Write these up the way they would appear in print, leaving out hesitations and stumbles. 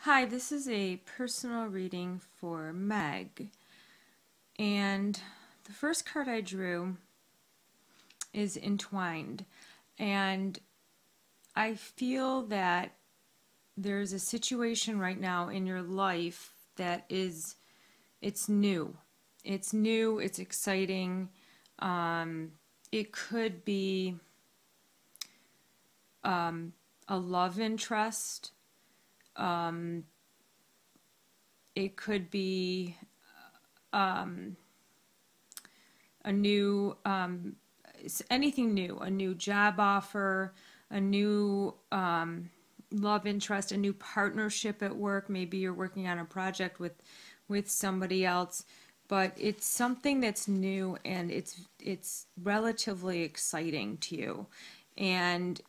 Hi, this is a personal reading for Meg. And the first card I drew is Entwined. And I feel that there's a situation right now in your life that it's new. It's new, it's exciting. It could be a love interest. It could be a new anything new, a new job offer, a new love interest, a new partnership at work. Maybe you're working on a project with somebody else, but it's something that's new and it's relatively exciting to you. And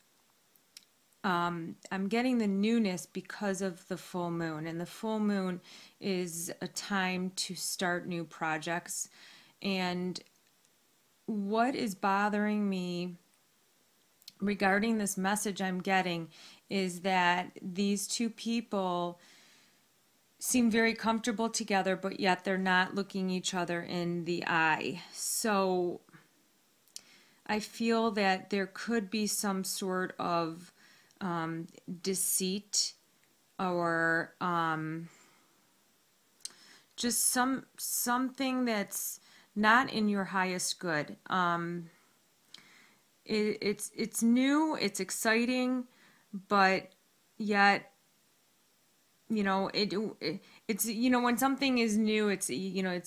I'm getting the newness because of the full moon, and the full moon is a time to start new projects. And what is bothering me regarding this message I'm getting is that these two people seem very comfortable together, but yet they're not looking each other in the eye. So I feel that there could be some sort of deceit or just something that's not in your highest good. It's new, it's exciting, but yet it's when something is new, it's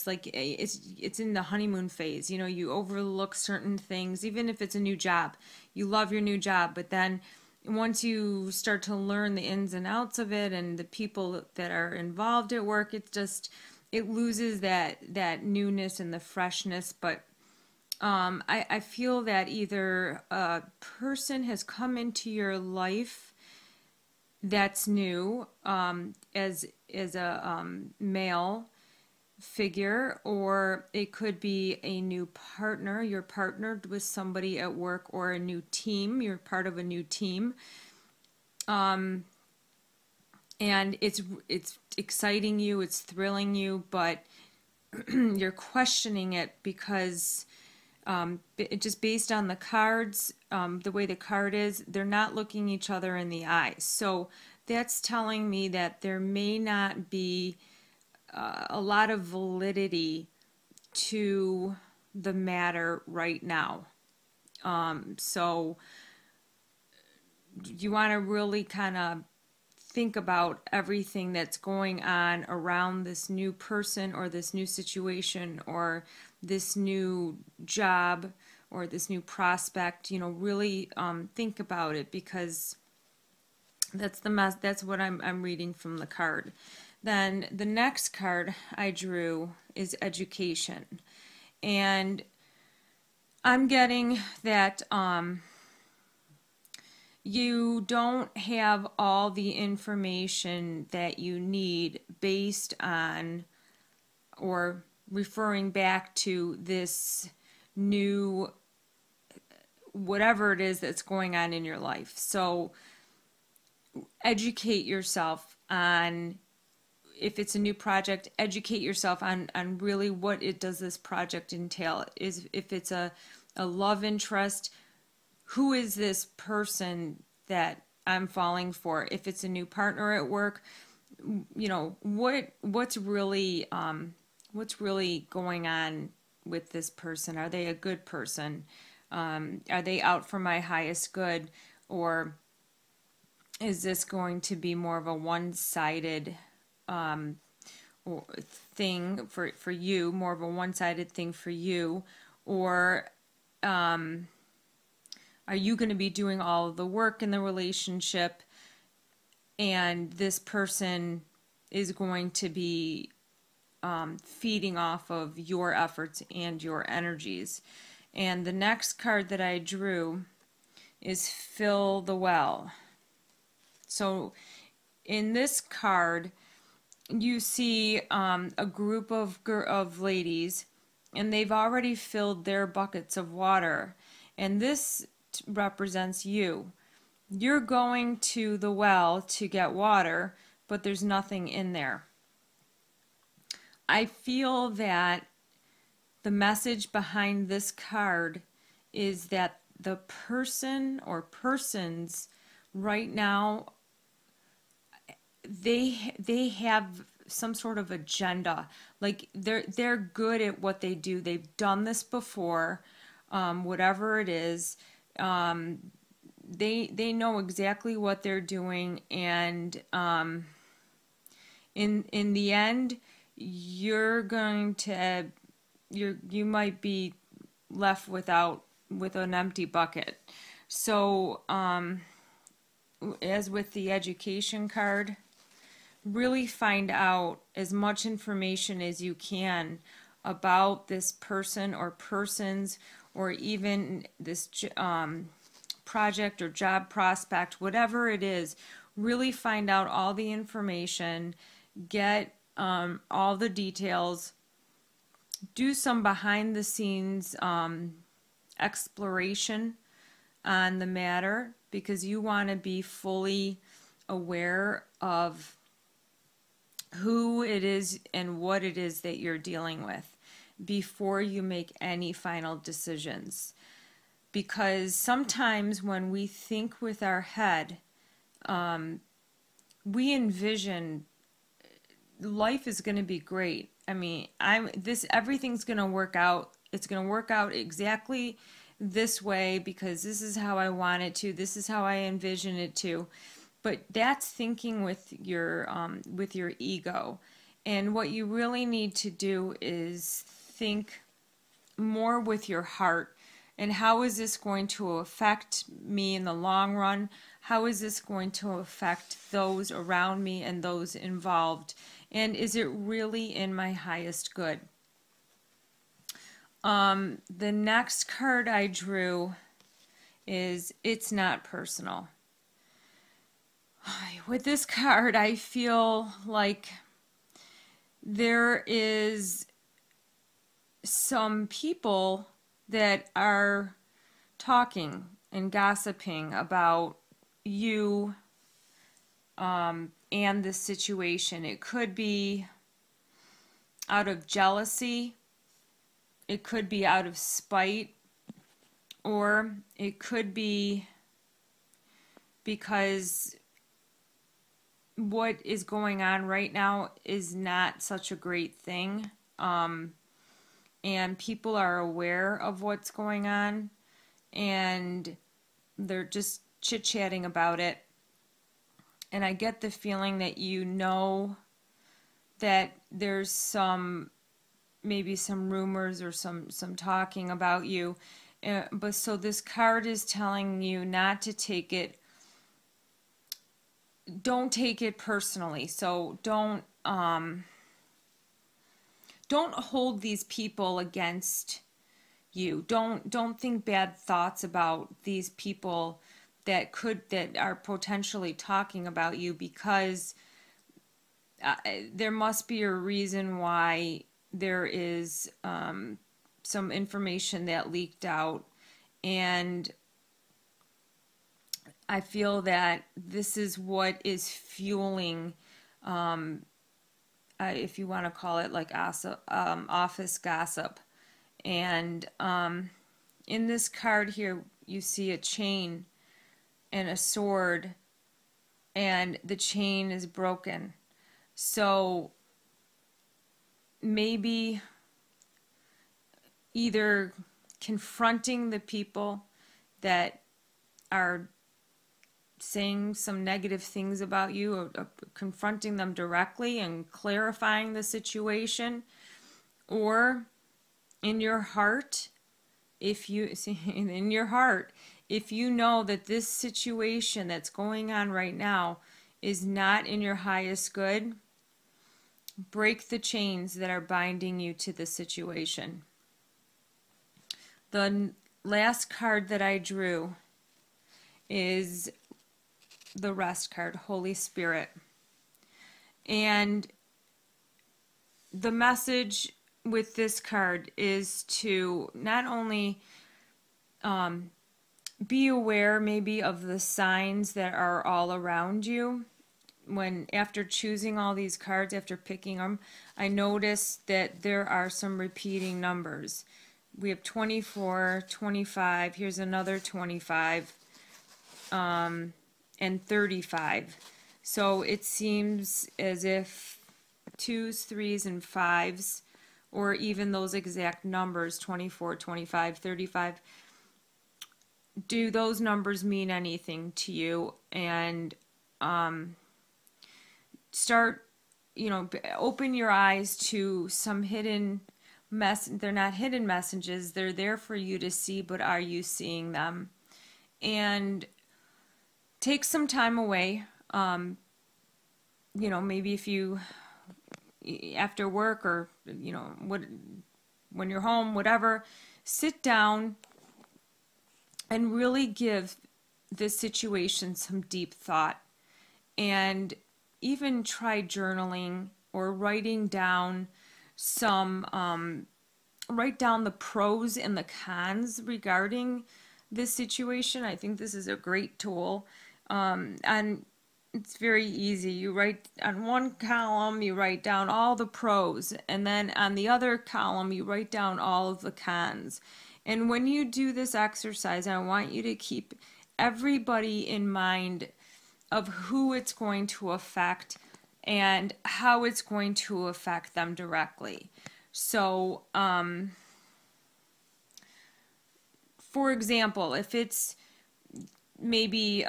like it's in the honeymoon phase. You overlook certain things, even if it's a new job. You love your new job, but then once you start to learn the ins and outs of it and the people that are involved at work, it loses that newness and the freshness. But I feel that either a person has come into your life that's new, as a male figure, or it could be a new partner. You're partnered with somebody at work, or a new team. You're part of a new team, and it's exciting you, it's thrilling you, but you're questioning it because just based on the cards, the way the card is, they're not looking each other in the eye. So that's telling me that there may not be a lot of validity to the matter right now. So you want to really kind of think about everything that's going on around this new person or this new situation or this new job or this new prospect. Really think about it, because that's what I'm reading from the card. Then the next card I drew is Education, and I'm getting that you don't have all the information that you need based on or referring back to this new whatever it is that's going on in your life. So educate yourself on, if it's a new project, educate yourself on really what it does this project entail. If it's a love interest, who is this person that I'm falling for? If it's a new partner at work, what's really going on with this person? Are they a good person? Are they out for my highest good, or is this going to be more of a one-sided thing for you, more of a one-sided thing for you, or are you going to be doing all of the work in the relationship, and this person is going to be feeding off of your efforts and your energies? And the next card that I drew is Fill the Well. So in this card, you see a group of ladies, and they've already filled their buckets of water. And this represents you. You're going to the well to get water, but there's nothing in there. I feel that the message behind this card is that the person or persons right now, they have some sort of agenda. Like they're good at what they do. They've done this before, whatever it is. They know exactly what they're doing, and in the end, you might be left with an empty bucket. So as with the education card, really find out as much information as you can about this person or persons, or even this project or job prospect, whatever it is. Really find out all the information, get all the details, do some behind the scenes exploration on the matter, because you want to be fully aware of who it is and what it is that you're dealing with before you make any final decisions. Because sometimes when we think with our head, we envision life is going to be great. I mean, everything's going to work out. It's going to work out exactly this way because this is how I want it to. This is how I envision it to. But that's thinking with your ego. And what you really need to do is think more with your heart. And how is this going to affect me in the long run? How is this going to affect those around me and those involved? And is it really in my highest good? The next card I drew is It's Not Personal. With this card, I feel like there is some people that are talking and gossiping about you and the situation. It could be out of jealousy, it could be out of spite, or it could be because what is going on right now is not such a great thing. And people are aware of what's going on, and they're just chit-chatting about it. And I get the feeling that you know that there's maybe some rumors or some talking about you. But so this card is telling you not to take it, don't take it personally. So don't hold these people against you. Don't think bad thoughts about these people that are potentially talking about you, because there must be a reason why there is some information that leaked out, and I feel that this is what is fueling, if you want to call it like office gossip. And in this card here, you see a chain and a sword, and the chain is broken. So maybe either confronting the people that are saying some negative things about you, or confronting them directly and clarifying the situation, or in your heart, if you know that this situation that's going on right now is not in your highest good, break the chains that are binding you to the situation. The last card that I drew is the Rest card, Holy Spirit. And the message with this card is to not only be aware maybe of the signs that are all around you, when after choosing all these cards, after picking them, I noticed that there are some repeating numbers. We have 24, 25, here's another 25, and 35. So it seems as if 2s, 3s, and 5s, or even those exact numbers, 24, 25, 35, do those numbers mean anything to you? And start, open your eyes to some hidden they're not hidden messages, they're there for you to see, but are you seeing them? And take some time away, maybe if you, after work, or when you're home, whatever, sit down and really give this situation some deep thought, and even try journaling or writing down write down the pros and the cons regarding this situation. I think this is a great tool, and it's very easy. You write on one column, you write down all the pros, and then on the other column, you write down all of the cons. And when you do this exercise, I want you to keep everybody in mind of who it's going to affect and how it's going to affect them directly. So, for example, if it's maybe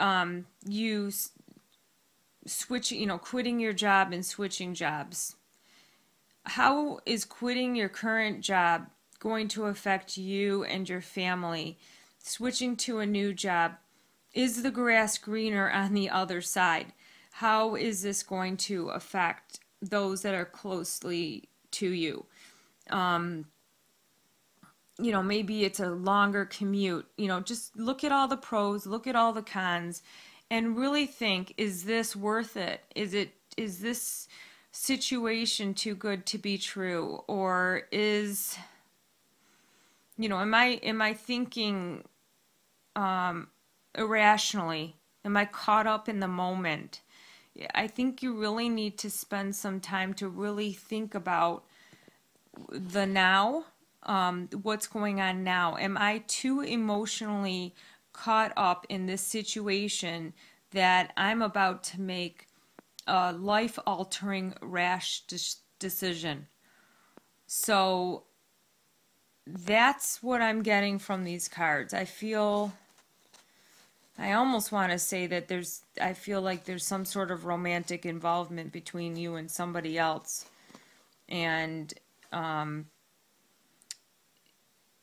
you quitting your job and switching jobs, how is quitting your current job going to affect you and your family? Switching to a new job, is the grass greener on the other side? How is this going to affect those that are closely to you? Maybe it's a longer commute. Just look at all the pros, look at all the cons, and really think, is this worth it? Is this situation too good to be true? Or am I thinking irrationally? Am I caught up in the moment? I think you really need to spend some time to really think about the now, what's going on now. Am I too emotionally caught up in this situation that I'm about to make a life-altering rash decision? So that's what I'm getting from these cards. I almost want to say that I feel like there's some sort of romantic involvement between you and somebody else. And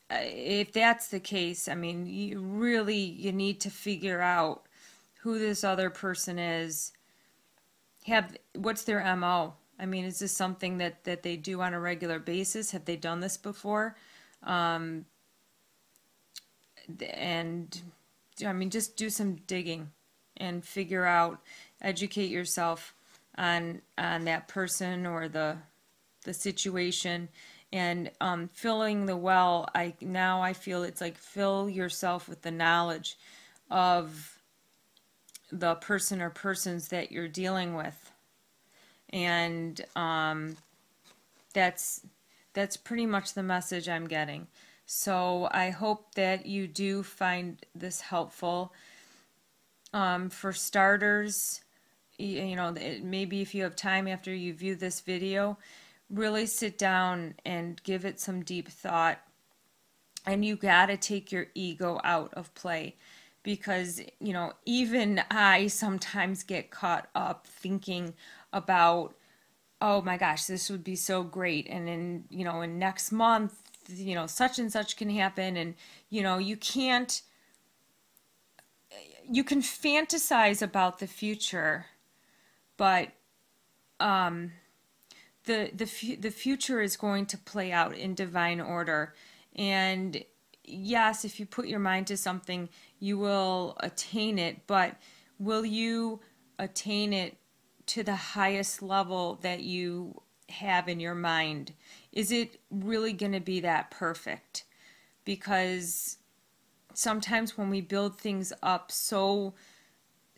if that's the case, I mean, you need to figure out who this other person is. What's their MO? I mean, is this something that they do on a regular basis? Have they done this before? And I mean, just do some digging and figure out, educate yourself on that person or the situation. And filling the well, I feel it's like fill yourself with the knowledge of the person or persons that you're dealing with. And that's pretty much the message I'm getting. So I hope that you do find this helpful. For starters, maybe if you have time after you view this video, really sit down and give it some deep thought. And you got to take your ego out of play, because, even I sometimes get caught up thinking about, oh my gosh, this would be so great. And in next month, such and such can happen. And, you can fantasize about the future, but the future is going to play out in divine order. And yes, if you put your mind to something, you will attain it, but will you attain it to the highest level that you have in your mind? Is it really going to be that perfect? Because sometimes when we build things up so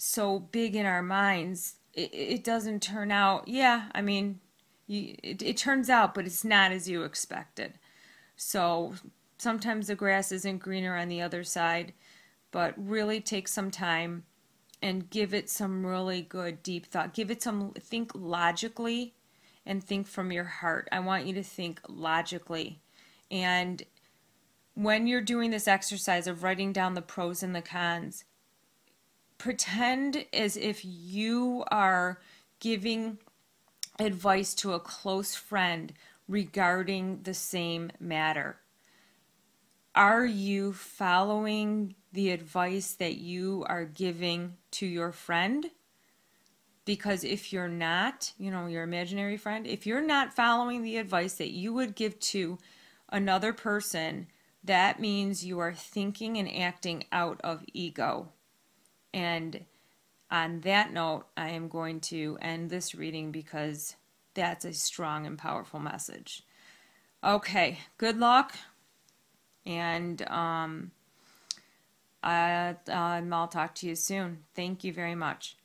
so big in our minds, it doesn't turn out. Yeah, I mean, it turns out, but it's not as you expected. So sometimes the grass isn't greener on the other side, but really take some time and give it some really good deep thought. Give it some, think logically and think from your heart. I want you to think logically. And when you're doing this exercise of writing down the pros and the cons, pretend as if you are giving advice to a close friend regarding the same matter. Are you following the advice that you are giving to your friend? Because if you're not, your imaginary friend, if you're not following the advice that you would give to another person, that means you are thinking and acting out of ego. And on that note, I am going to end this reading because that's a strong and powerful message. Okay, good luck. And I'll talk to you soon. Thank you very much.